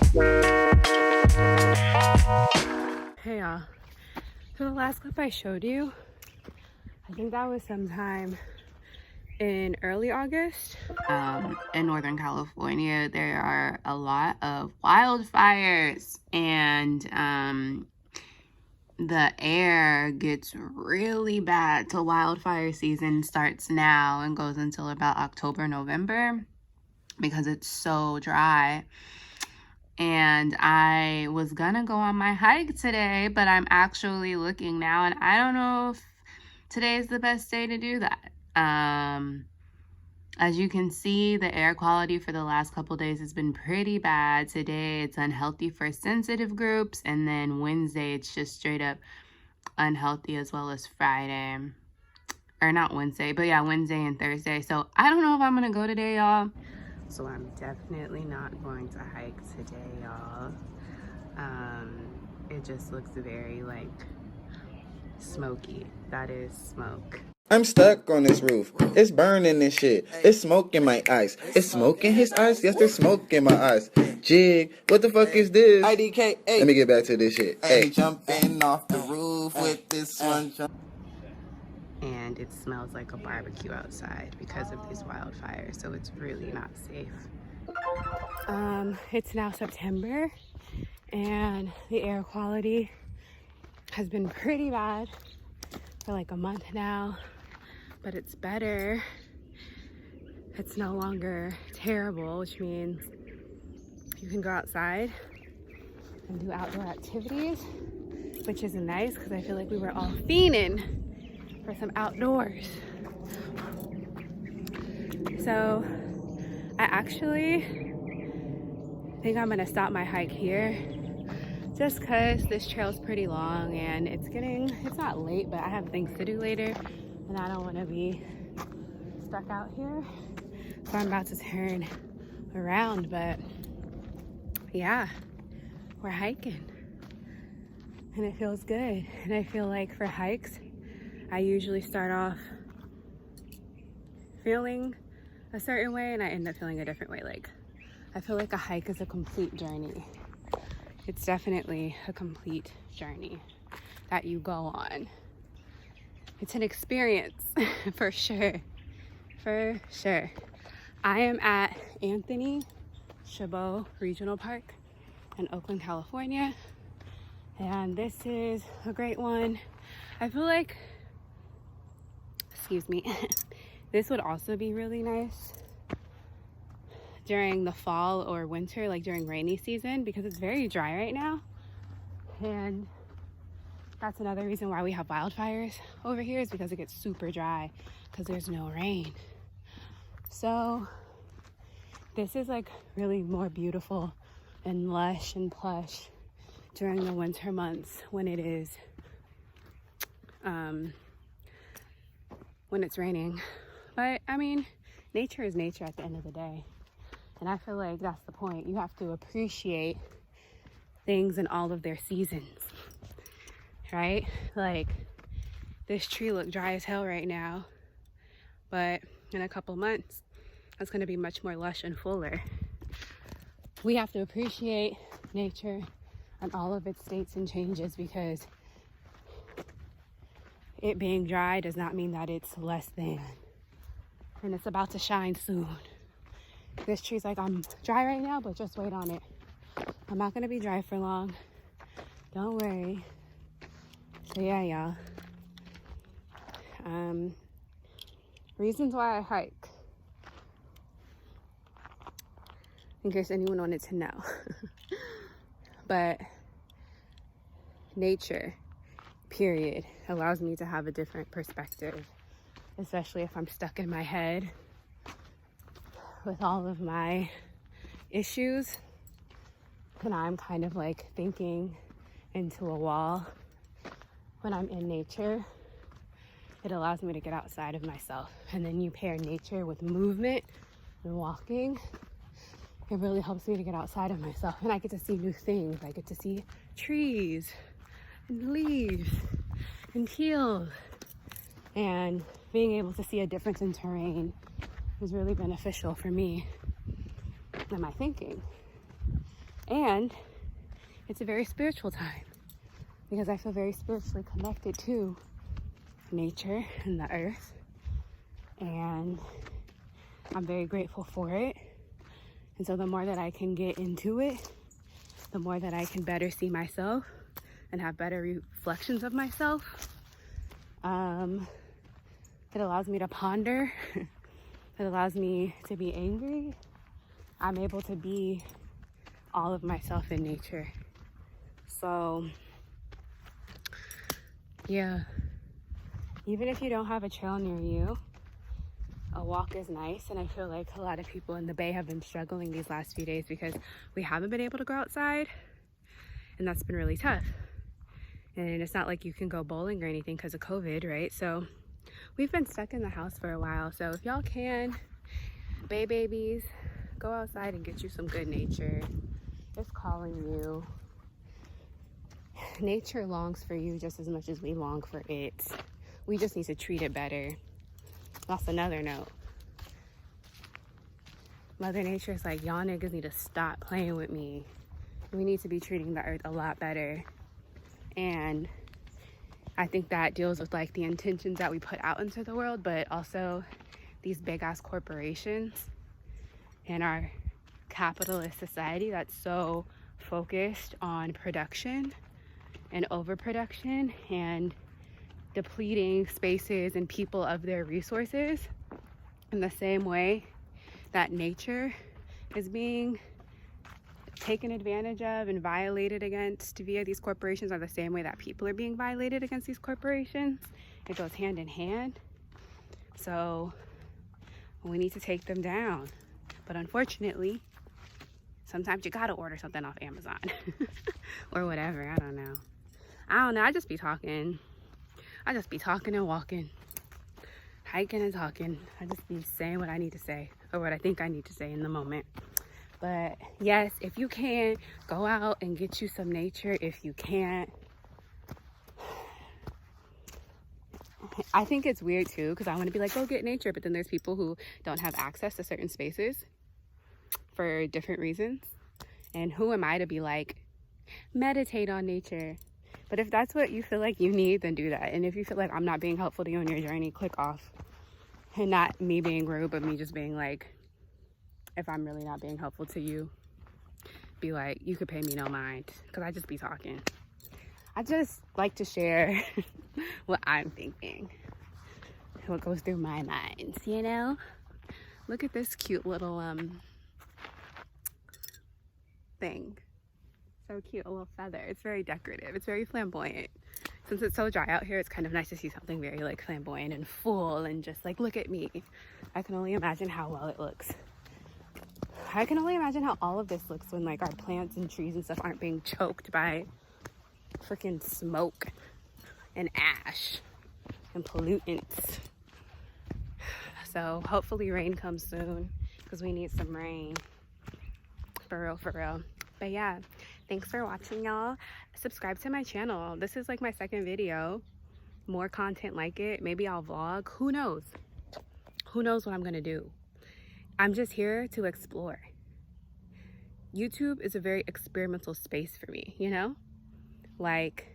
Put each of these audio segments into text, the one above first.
Hey y'all, so the last clip I showed you, I think that was sometime in early August. In Northern California, there are a lot of wildfires, and the air gets really bad till wildfire season starts now and goes until about October, November, because it's so dry. And I was gonna go on my hike today, but I'm actually looking now, and I don't know if today is the best day to do that. As you can see, the air quality for the last couple days has been pretty bad. Today it's unhealthy for sensitive groups, and then Wednesday it's just straight up unhealthy, as well as Friday. Or not Wednesday, but yeah, Wednesday and Thursday. So I don't know if I'm gonna go today, y'all. So I'm definitely not going to hike today, y'all. It just looks very like smoky. That is smoke. I'm stuck on this roof. It's burning this shit. It's smoke in my eyes. It's smoke in his eyes. Yes, there's smoke in my eyes. Jig, what the fuck is this? IDK, Let me get back to this shit. Hey, jumping off the roof with this one. And it smells like a barbecue outside because of these wildfires, so it's really not safe. It's now September, and the air quality has been pretty bad for like a month now, but it's better. It's no longer terrible, which means you can go outside and do outdoor activities, which is nice because I feel like we were all fiending for some outdoors. So I actually think I'm gonna stop my hike here just because this trail's pretty long and it's not late, but I have things to do later and I don't want to be stuck out here. So I'm about to turn around, but yeah, we're hiking and it feels good. And I feel like for hikes, I usually start off feeling a certain way and I end up feeling a different way. Like, I feel like a hike is a complete journey. It's definitely a complete journey that you go on. It's an experience for sure, for sure. I am at Anthony Chabot Regional Park in Oakland, California, and this is a great one. I feel like, excuse me, this would also be really nice during the fall or winter, like during rainy season, because it's very dry right now. And that's another reason why we have wildfires over here, is because it gets super dry because there's no rain. So this is like really more beautiful and lush and plush during the winter months when it is when it's raining. But I mean, nature is nature at the end of the day. And I feel like that's the point. You have to appreciate things in all of their seasons, right? Like, this tree look dry as hell right now, but in a couple months, it's gonna be much more lush and fuller. We have to appreciate nature and all of its states and changes, because it being dry does not mean that it's less than. And it's about to shine soon. This tree's like, I'm dry right now, but just wait on it. I'm not gonna be dry for long. Don't worry. So yeah, y'all. Reasons why I hike, in case anyone wanted to know. But nature, period, allows me to have a different perspective, especially if I'm stuck in my head with all of my issues and I'm kind of like thinking into a wall. When I'm in nature, it allows me to get outside of myself. And then you pair nature with movement and walking, it really helps me to get outside of myself. And I get to see new things. I get to see trees and leaves and hills. And being able to see a difference in terrain is really beneficial for me and my thinking. And it's a very spiritual time because I feel very spiritually connected to nature and the earth. And I'm very grateful for it. And so the more that I can get into it, the more that I can better see myself and have better reflections of myself. It allows me to ponder. It allows me to be angry. I'm able to be all of myself in nature. So, yeah. Even if you don't have a trail near you, a walk is nice. And I feel like a lot of people in the Bay have been struggling these last few days because we haven't been able to go outside. And that's been really tough. And it's not like you can go bowling or anything because of COVID, right? So we've been stuck in the house for a while. So if y'all can, Bay babies, go outside and get you some good nature. It's calling you. Nature longs for you just as much as we long for it. We just need to treat it better. That's another note. Mother Nature is like, y'all niggas need to stop playing with me. We need to be treating the earth a lot better. And I think that deals with like the intentions that we put out into the world, but also these big ass corporations and our capitalist society that's so focused on production and overproduction and depleting spaces and people of their resources in the same way that nature is being taken advantage of and violated against via these corporations, are the same way that people are being violated against these corporations. It goes hand in hand. So we need to take them down. But unfortunately, sometimes you gotta order something off Amazon or whatever. I don't know. I just be talking. I just be talking and walking, hiking and talking. I just be saying what I need to say or what I think I need to say in the moment. But yes, if you can, go out and get you some nature. If you can't, I think it's weird too, because I want to be like, go get nature. But then there's people who don't have access to certain spaces for different reasons. And who am I to be like, meditate on nature? But if that's what you feel like you need, then do that. And if you feel like I'm not being helpful to you on your journey, click off. And not me being rude, but me just being like, if I'm really not being helpful to you, be like, you could pay me no mind, because I just be talking. I just like to share what I'm thinking, what goes through my mind, you know? Look at this cute little thing. So cute, a little feather. It's very decorative. It's very flamboyant. Since it's so dry out here, it's kind of nice to see something very like flamboyant and full and just like, look at me. I can only imagine how well it looks. I can only imagine how all of this looks when like our plants and trees and stuff aren't being choked by freaking smoke and ash and pollutants. So hopefully rain comes soon, because we need some rain. For real, for real. But yeah, thanks for watching, y'all. Subscribe to my channel. This is like my second video. More content like it. Maybe I'll vlog. Who knows? Who knows what I'm gonna do? I'm just here to explore. YouTube is a very experimental space for me, you know? Like,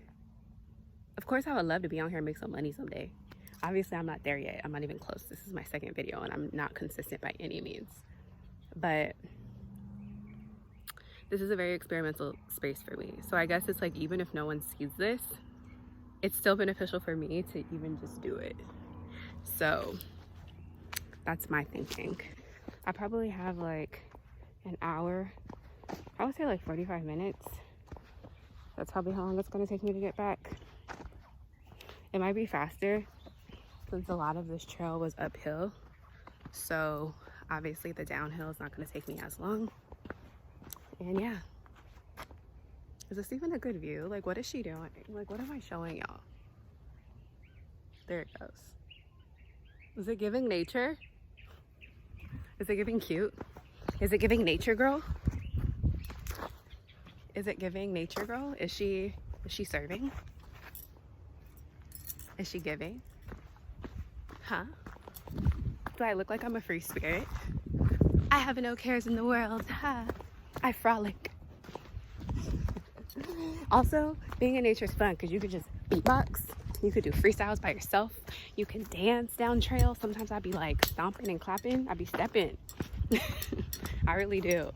of course I would love to be on here and make some money someday. Obviously I'm not there yet. I'm not even close. This is my second video and I'm not consistent by any means. But this is a very experimental space for me. So I guess it's like, even if no one sees this, it's still beneficial for me to even just do it. So that's my thinking. I probably have like an hour, I would say like 45 minutes. That's probably how long it's gonna take me to get back. It might be faster since a lot of this trail was uphill. So obviously the downhill is not gonna take me as long. And yeah, is this even a good view? Like, what is she doing? Like, what am I showing y'all? There it goes. Is it giving nature? Is it giving cute? Is it giving nature girl? Is it giving nature girl? Is she serving? Is she giving? Huh? Do I look like I'm a free spirit? I have no cares in the world. Ha! I frolic. Also, being in nature is fun because you could just beatbox. You could do freestyles by yourself. You can dance down trails. Sometimes I'd be like stomping and clapping. I'd be stepping. I really do.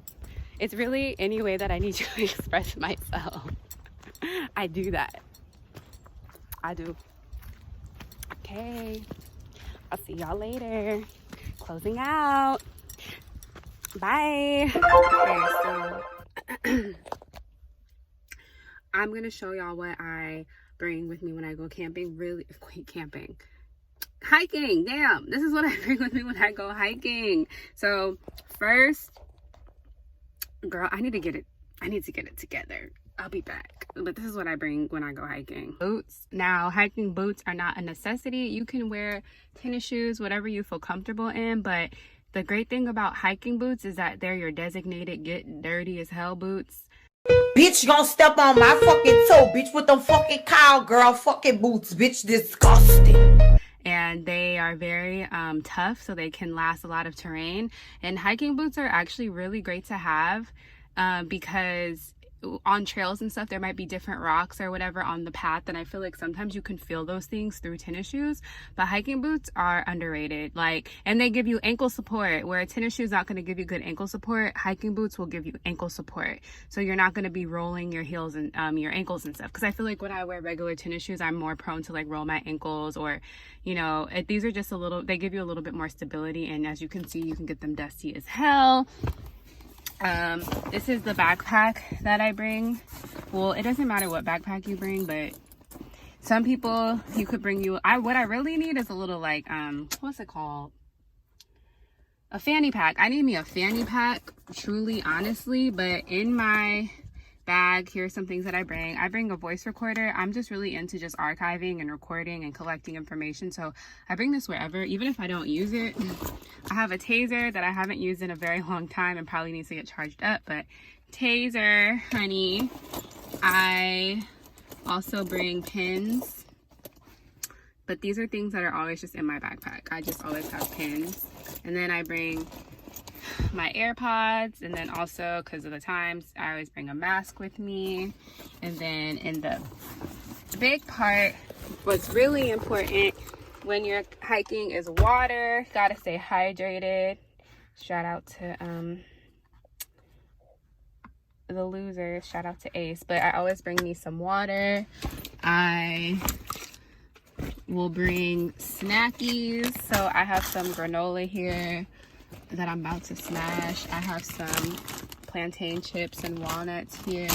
It's really any way that I need to express myself. I do that. I do. Okay. I'll see y'all later. Closing out. Bye. Okay, so I'm gonna show y'all what I bring with me when I go camping. Hiking. Damn, this is what I bring with me when I go hiking. So first, girl, I need to get it together. I'll be back. But this is what I bring when I go hiking. Boots. Now, hiking boots are not a necessity. You can wear tennis shoes, whatever you feel comfortable in, but the great thing about hiking boots is that they're your designated get dirty as hell boots. Bitch, you gonna step on my fucking toe, bitch, with them fucking cowgirl fucking boots, bitch, disgusting. And they are very tough, so they can last a lot of terrain. And hiking boots are actually really great to have because on trails and stuff there might be different rocks or whatever on the path, and I feel like sometimes you can feel those things through tennis shoes, but hiking boots are underrated. Like, and they give you ankle support, where a tennis shoe is not going to give you good ankle support. Hiking boots will give you ankle support, so you're not going to be rolling your heels and your ankles and stuff, because I feel like when I wear regular tennis shoes I'm more prone to like roll my ankles, or you know, these are just they give you a little bit more stability, and as you can see, you can get them dusty as hell. This is the backpack that I bring. Well, it doesn't matter what backpack you bring, but some people, you could bring what I really need is a little like, what's it called? A fanny pack. I need me a fanny pack, truly, honestly, but in my bag, here's some things that I bring. I bring a voice recorder. I'm just really into just archiving and recording and collecting information, so I bring this wherever, even if I don't use it. I have a taser that I haven't used in a very long time and probably needs to get charged up, but taser, honey. I also bring pins, but these are things that are always just in my backpack. I just always have pins. And then I bring my AirPods, and then also, because of the times, I always bring a mask with me. And then in the big part, what's really important when you're hiking is water. Gotta stay hydrated. Shout out to the losers, shout out to Ace. But I always bring me some water. I will bring snackies. So I have some granola here that I'm about to smash. I have some plantain chips and walnuts here,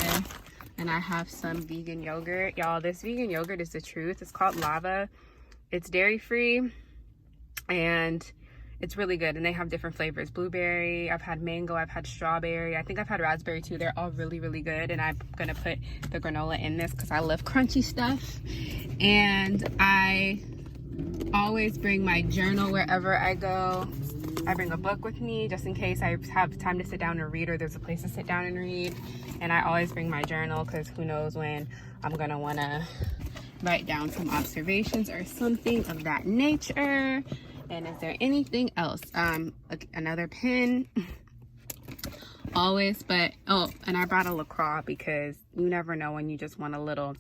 and I have some vegan yogurt. Y'all, this vegan yogurt is the truth. It's called Lava. It's dairy free and it's really good, and they have different flavors. Blueberry, I've had mango, I've had strawberry, I think I've had raspberry too. They're all really, really good, and I'm gonna put the granola in this because I love crunchy stuff. And I always bring my journal wherever I go. I bring a book with me just in case I have time to sit down and read, or there's a place to sit down and read. And I always bring my journal because who knows when I'm gonna wanna write down some observations or something of that nature. And is there anything else? Another pen. Always, but oh, and I brought a LaCroix because you never know when you just want a little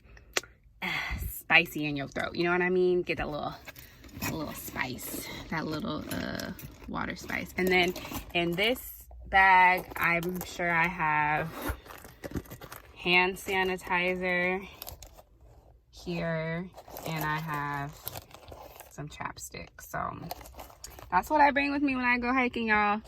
spicy in your throat. You know what I mean? Get a little spice, that little water spice. And then in this bag, I'm sure I have hand sanitizer here, and I have some chapstick. So that's what I bring with me when I go hiking, y'all.